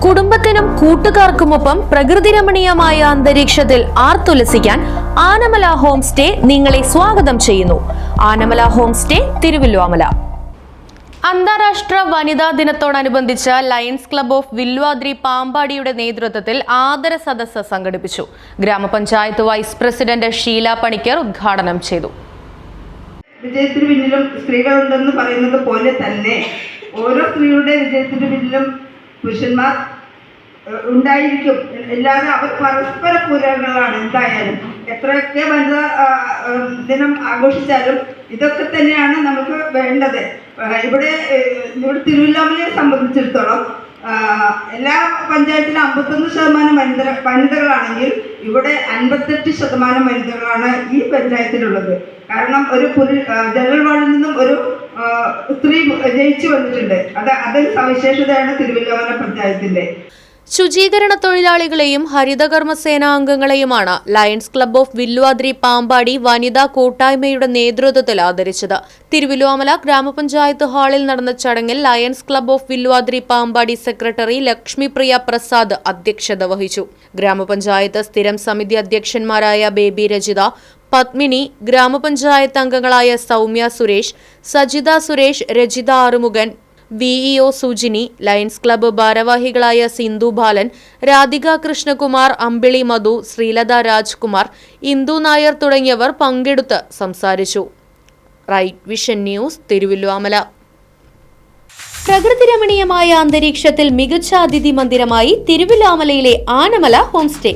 കുടുംബത്തിനും കൂട്ടുകാർക്കുമൊപ്പം പ്രകൃതി രമണീയമായ അന്തരീക്ഷത്തിൽ ആർത്തുലസിക്കാൻ ആനമല ഹോം സ്റ്റേ നിങ്ങളെ സ്വാഗതം ചെയ്യുന്നു. Anamala home stay, Thiruvilwamala. അന്താരാഷ്ട്ര വനിതാ ദിനത്തോടനുബന്ധിച്ച് ലയൺസ് ക്ലബ് ഓഫ് വില്വാദ്രി പാമ്പാടിയുടെ നേതൃത്വത്തിൽ ആദര സദസ്സ് സംഘടിപ്പിച്ചു. ഗ്രാമപഞ്ചായത്ത് വൈസ് പ്രസിഡന്റ് ഷീല പണിക്കർ ഉദ്ഘാടനം ചെയ്തു. വിജയത്തിന് പിന്നിലും സ്ത്രീകളുണ്ടെന്ന് പറയുന്നത് പോലെ തന്നെ ഓരോ സ്ത്രീയുടെ വിജയത്തിന് പിന്നിലും പുരുഷന്മാർ ഉണ്ടായിരിക്കും. എല്ലാവരും അവർ പരസ്പര പൂരകങ്ങളാണ്. എന്തായാലും എത്രയൊക്കെ വനിതാ ദിനം ആഘോഷിച്ചാലും ഇതൊക്കെ തന്നെയാണ് നമുക്ക് വേണ്ടത്. ഇവിടെ തിരുവല്ലുവാമലയെ സംബന്ധിച്ചിടത്തോളം എല്ലാ പഞ്ചായത്തിലും 51% വനിതകളാണെങ്കിൽ ഇവിടെ 58% വനിതകളാണ് ഈ പഞ്ചായത്തിലുള്ളത്. കാരണം ഒരു ജനറൽ വാർഡിൽ നിന്നും ഒരു സ്ത്രീ ജയിച്ചു വന്നിട്ടുണ്ട്. അതൊരു സവിശേഷതയാണ് തിരുവല്ലുവാമല പഞ്ചായത്തിന്റെ. ശുചീകരണ തൊഴിലാളികളെയും ഹരിതകർമ്മസേനാ അംഗങ്ങളെയുമാണ് lions club of Vilwadri Pampady വനിതാ കൂട്ടായ്മയുടെ നേതൃത്വത്തിൽ ആദരിച്ചത്. തിരുവല്ലുവാമല ഗ്രാമപഞ്ചായത്ത് ഹാളിൽ നടന്ന ചടങ്ങിൽ lions club of Vilwadri Pampady secretary Lakshmipriya Prasad അധ്യക്ഷത വഹിച്ചു. ഗ്രാമപഞ്ചായത്ത് സ്ഥിരം സമിതി അധ്യക്ഷന്മാരായ ബേബി രജിത, പത്മിനി, ഗ്രാമപഞ്ചായത്ത് അംഗങ്ങളായ Soumya Suresh, Sajitha Suresh, Rajitha Arumukhan, VEO Sujini, lions club ഭാരവാഹികളായ സിന്ധു ബാലൻ, രാധിക കൃഷ്ണകുമാർ, അമ്പിളി മധു, ശ്രീലത രാജ്കുമാർ, ഇന്ദു നായർ തുടങ്ങിയവർ പങ്കെടുത്ത് സംസാരിച്ചു. Right vision news, Thiruvilwamala. പ്രകൃതി രമണീയമായ അന്തരീക്ഷത്തിൽ മികച്ച അതിഥി മന്ദിരമായി തിരുവല്ലുവാമലയിലെ ആനമല ഹോം സ്റ്റേ.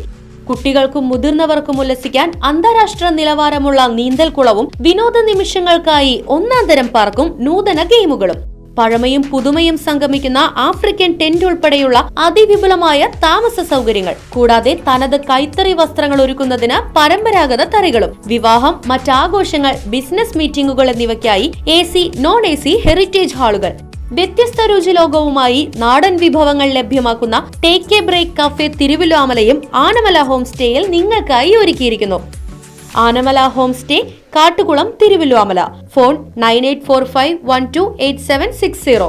കുട്ടികൾക്കും മുതിർന്നവർക്കും ഉല്ലസിക്കാൻ അന്താരാഷ്ട്ര നിലവാരമുള്ള നീന്തൽക്കുളവും വിനോദ നിമിഷങ്ങൾക്കായി ഒന്നാന്തരം പാർക്കും നൂതന ഗെയിമുകളും പഴമയും പുതുമയും സംഗമിക്കുന്ന ആഫ്രിക്കൻ ടെന്റ് ഉൾപ്പെടെയുള്ള അതിവിപുലമായ താമസ സൗകര്യങ്ങൾ, കൂടാതെ തനത് കൈത്തറി വസ്ത്രങ്ങൾ ഒരുക്കുന്നതിന് പരമ്പരാഗത തറികളും, വിവാഹം, മറ്റാഘോഷങ്ങൾ, ബിസിനസ് മീറ്റിംഗുകൾ എന്നിവയ്ക്കായി AC, നോൺ AC ഹെറിറ്റേജ് ഹാളുകൾ, വ്യത്യസ്ത രുചിലോകവുമായി നാടൻ വിഭവങ്ങൾ ലഭ്യമാക്കുന്ന ടേക്ക് എ ബ്രേക്ക് കഫേ തിരുവല്ലുവാമലയും ആനമല ഹോം സ്റ്റേയിൽ നിങ്ങൾക്കായി ഒരുക്കിയിരിക്കുന്നു. Anamala home stay, Kattukulam, Thiruvilwamala. Phone 9845128760.